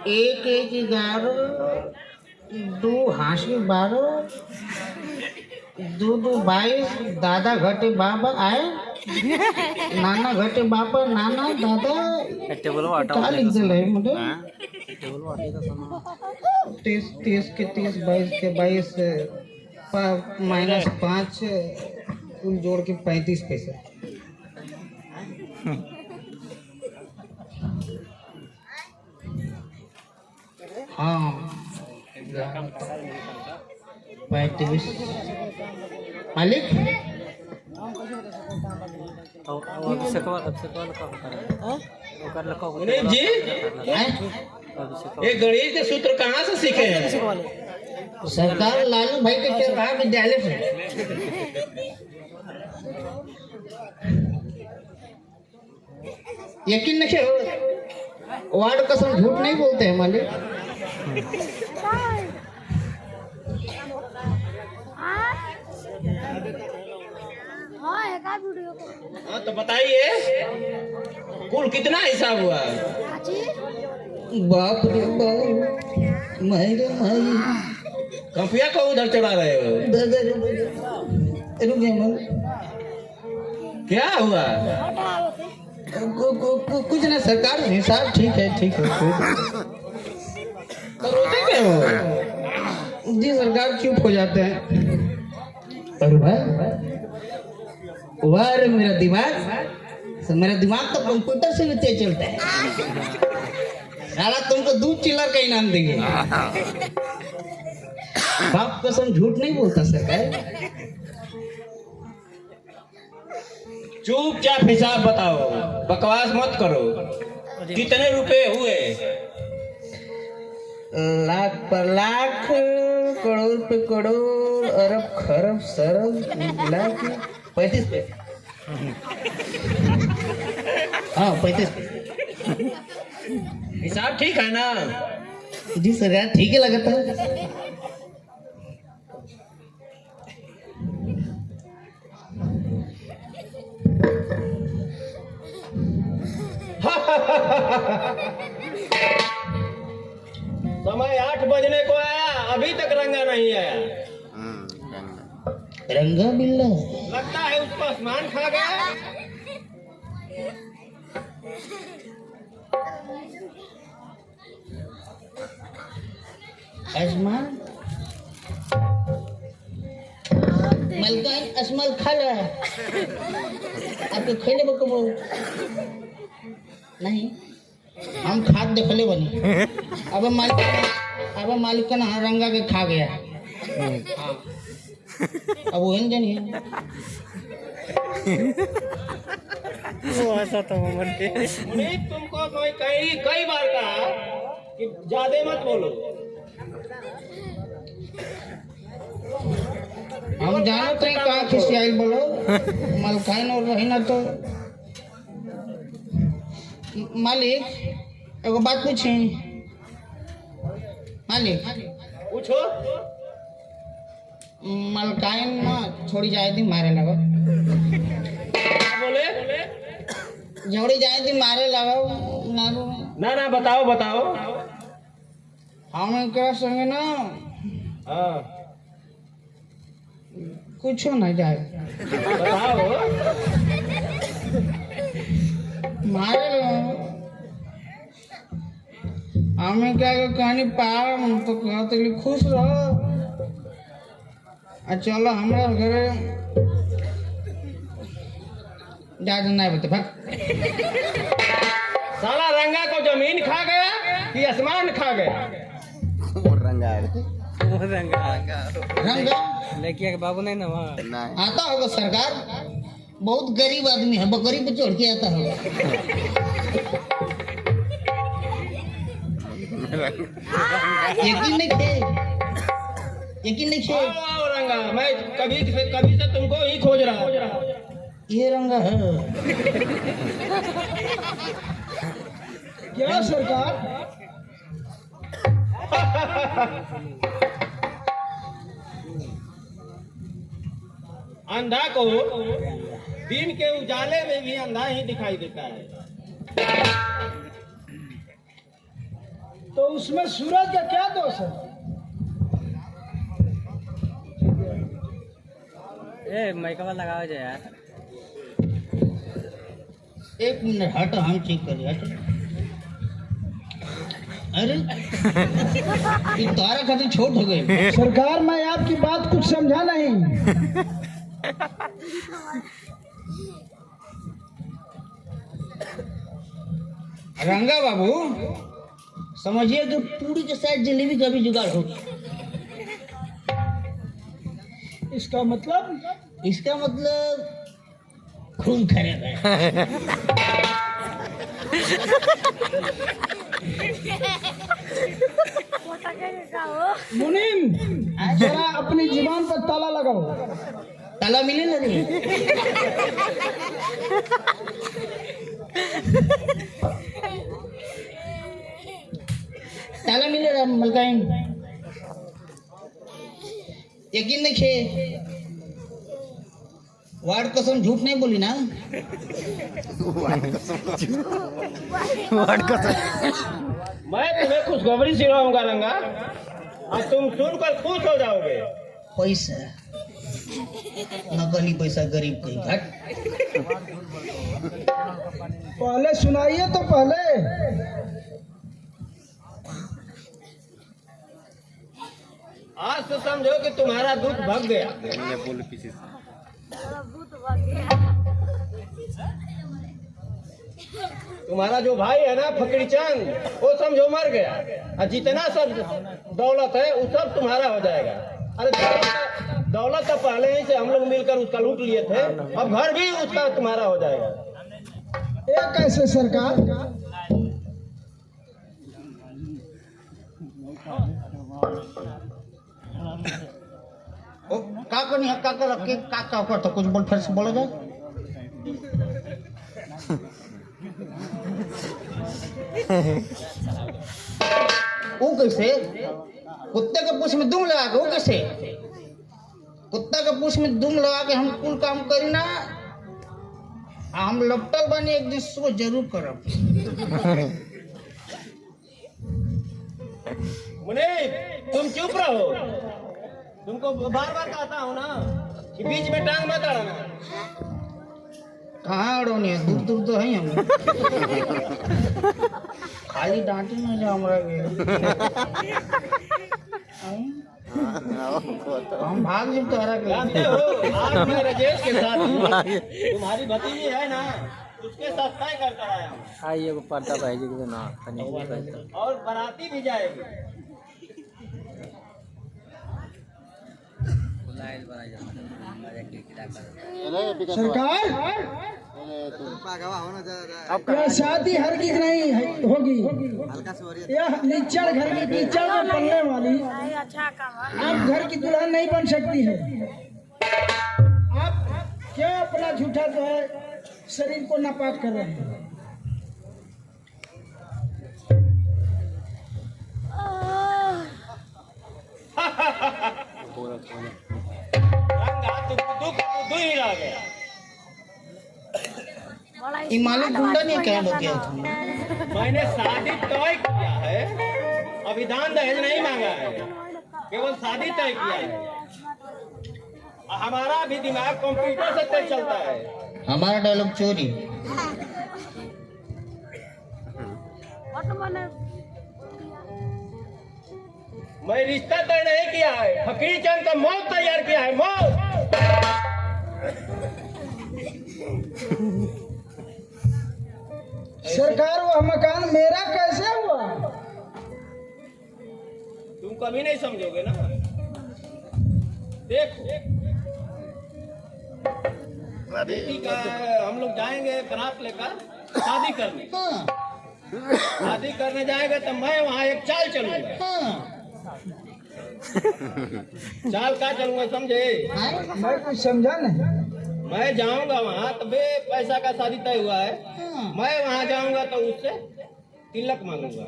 एक एक 11, दो हाँसी 12, दो 22, दादा घटे बाबा आए, नाना घटे बाबा नाना दादा क्या लिख दिल है मुझे। 30 के 30, 22 के 22, -5, कुल जोड़ के 35 पैसे। हाँ 35 मालिक। मुनीम जी, ये गणित के सूत्र कहाँ से सीखे हैं? सरकार लालू भाई के चरवाहा विद्यालय से। यकीन नहीं हो, वार्ड कसम झूठ नहीं बोलते हैं मालिक। हाँ तो बताइए कुल कितना हिसाब हुआ? बाप रे बाप, मेरे भाई कंपिया को उधर चढ़ा रहे हो? क्या हुआ? कुछ ना सरकार, हिसाब ठीक है ठीक है। तो रोते क्यों हो? जी सरकार चुप हो जाते हैं। और भाई वाह रे मेरा दिमाग तो कंप्यूटर से भी तेज चलता है। साला तुमको 2 चिल्लर का इनाम देंगे। बाप कसम झूठ नहीं बोलता सरकार। चुपचाप हिसाब बताओ, बकवास मत करो। कितने रुपए हुए? लाख पर लाख, करोड़ पे करोड़, अरब खरब सरब, लाख 35 पैसे। हाँ 35 पैसे। हिसाब ठीक है ना? जी सर यार ठीक है लगता है। समय 8 बजने को आया, अभी तक रंगा नहीं आया। रंगा बिल्ला लगता है उसको आसमान खा गया। आसमान मलकान असमल खा रहा है। आपके खेले बको नहीं, हम खाद देखले बनी। अब मालिक का ना रंगा के खा गया। अब वो जानिए तुमको कई बार कहा कि ज्यादा मत बोलो। हम जानते हैं कहाँ खिसियाई बोलो। मलकाइन और रही ना तो मालिक एगो बात पूछी। मालिक पूछो। मलकाइन ना छोड़ी जाए थी मारे लगा। बोले जोड़ी जाए थी मारे लगा ना बताओ बताओ। हमें क्या संगे ना हाँ कुछ नहीं जाए बताओ। मारे लगा हमें क्या कहानी पार तो कहते खुश रहो। चलो हमारा घरे ज्यादा नहीं बता भाग। साला रंगा को जमीन खा गया कि आसमान खा गया? रंगा लड़किया के बाबू नहीं ना वहाँ आता होगा सरकार। बहुत गरीब आदमी है, बकरी पे चढ़ के आता होगा। यकीन नहीं थे। आओ रंगा, मैं कभी से तुमको ही खोज रहा हूँ। ये रंगा है क्या सरकार? अंधा को दिन के उजाले में भी अंधा ही दिखाई देता है। तो उसमें सूरज का क्या दोष है? ए माइकवा लगाओ जा यार। एक मिनट हट, हम चेक करें। हट, अरे ये तारा खातिर छोट हो गई। सरकार, मैं आपकी बात कुछ समझा नहीं। रंगा बाबू, समझिए कि पूरी के साथ जलेबी का भी जुगाड़ होगी। इसका मतलब? इसका मतलब खून खराब है। मुनीम, जरा अपनी जुबान पर ताला लगाओ। ताला मिले ना नहीं? ताला मिले ना मलकाइन? यकीन देखिए, वार्ड कसम झूठ नहीं बोली ना? मैं तुम्हें खुशखबरी सुनाऊंगा रंगा, और तुम सुनकर खुश हो जाओगे। पैसा, नकली पैसा, गरीब कहीं घट। पहले सुनाइए तो पहले। आज तो समझो कि तुम्हारा दुख भग गया। तुम्हारा जो भाई है ना फकीर चंद, वो समझो मर गया, और जितना सब दौलत है वो सब तुम्हारा हो जाएगा। अरे दौलत तो पहले ही से हम लोग मिलकर उसका लूट लिए थे, अब घर भी उसका तुम्हारा हो जाएगा। ये कैसे सरकार? ओ, का करनी है, का कर के का कर, तो कुछ बोल, फिर से बोला जाए। वो कैसे? कुत्ते के पूछ में दुम लगा के? वो कैसे? कुत्ता के पूछ में दुम लगा के हम कुल काम करी ना? हम लपटल बने, एक दिन सो जरूर करब। मुनीब, तुम चुप रहो। तुमको बार बार कहता हूँ ना कि बीच में टांग मत अड़ाना। कहाँ अड़ोनी है? दूर दूर तो है हम। खाली डांटे ना जा हमरा के। हम भाग जब तोहरा जानते के। हो, आज मैं राजेश के साथ तुम्हारी भतीजी है ना, उसके साथ तय कर आया हूँ, आई एगो पर्दा भाई जी के ना तनी और बाराती भी जाएगी। सरकार, यह शादी हरगिज नहीं होगी। यह नीचड़ घर की कीचड़ में पलने वाली आप घर की दुल्हन नहीं बन सकती है। आप क्या अपना झूठा जो है शरीर को नापाक कर रहे हैं? रंगा, तुमको दुख दू ही रह गया। ये मालिक गुंडा नहीं कह दो क्या तुम? मैंने शादी तय किया है, अभी दान दहेज नहीं मांगा है, केवल शादी तय किया है। हमारा भी दिमाग कंप्यूटर से तय चलता है। हमारा डायलॉग चोरी। मैं रिश्ता तय नहीं किया है, फकीर चंद का मौत तैयार किया है, मौत। सरकार, वह मकान मेरा कैसे हुआ? तुम कभी नहीं समझोगे ना। देखो, बेटी का हम लोग जाएंगे बारात लेकर शादी करने। शादी करने जाएगा तो मैं वहाँ एक चाल चलूंगा। चाल का चलूंगा समझे? मैं कुछ समझा नहीं। मैं जाऊंगा वहाँ तो बे पैसा का शादी तय हुआ है, मैं वहाँ जाऊंगा तो उससे 3 लाख मांगूंगा।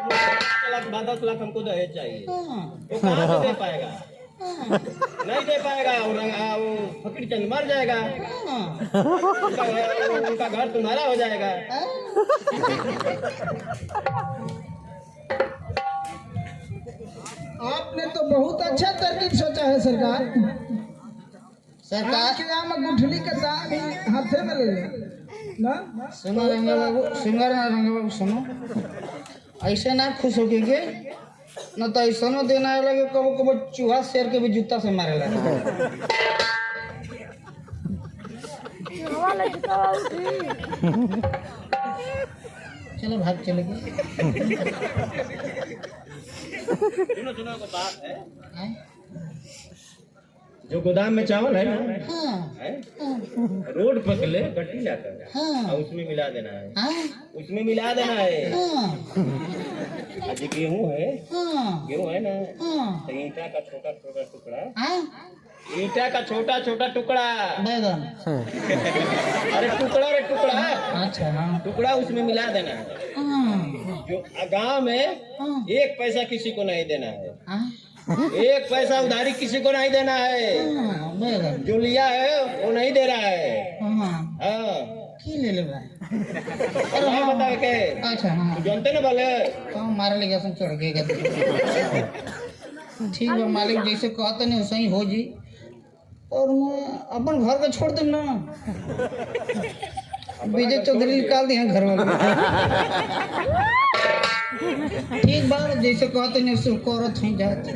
5 लाख 10 लाख हमको दहेज चाहिए, वो कहाँ से दे पाएगा? नहीं दे पाएगा वो फकीर चंद मर जाएगा, उनका घर तुम्हारा हो जाएगा। आपने तो बहुत अच्छा तरकीब सोचा है सरकार। सरकार के गाँव में गुठली का दाम ही हाथे में ले ले ना। सुनो रंगा बाबू, सिंगर ना रंगा बाबू सुनो, ऐसे ना खुश हो के न तो ऐसा न देना लगे, कबो कबो चूहा शेर के भी जूता से मारे लगे। चलो भाग चले गए। सुनो को बात है, हैं? जो गोदाम में चावल है ना, हाँ है? रोड पकड़े गट्टी लाकर हाँ और उसमें मिला देना है, हाँ उसमें मिला देना है। हाँ आज गेहूं है, हाँ गेहूं है ना, हाँ तो ईंटा का छोटा छोटा टुकड़ा, हाँ ईंटा का छोटा छोटा टुकड़ा, बैगन, अरे टुकड़ा अच्छा हाँ टुकड़ा उसमें मिला देना है। हाँ जो गांव में हाँ 1 पैसा किसी को नहीं देना है, हाँ 1 पैसा उधारी किसी को नहीं देना है। हाँ, बैगन जो लिया है वो नहीं दे रहा है। हाँ हाँ की ले ले भाई। अरे हाँ बताओ के अच्छा हाँ तू जानते ना भले तो मारे ले गया चढ़ गए। ठीक है मालिक, जैसे कहते नहीं वैसे ही हो जी। और मैं अपन घर का छोड़ दूँ ना, विजय चौधरी निकाल दिया घर वाले। ठीक बात, जैसे कहते नहीं वैसे करत ही जाते।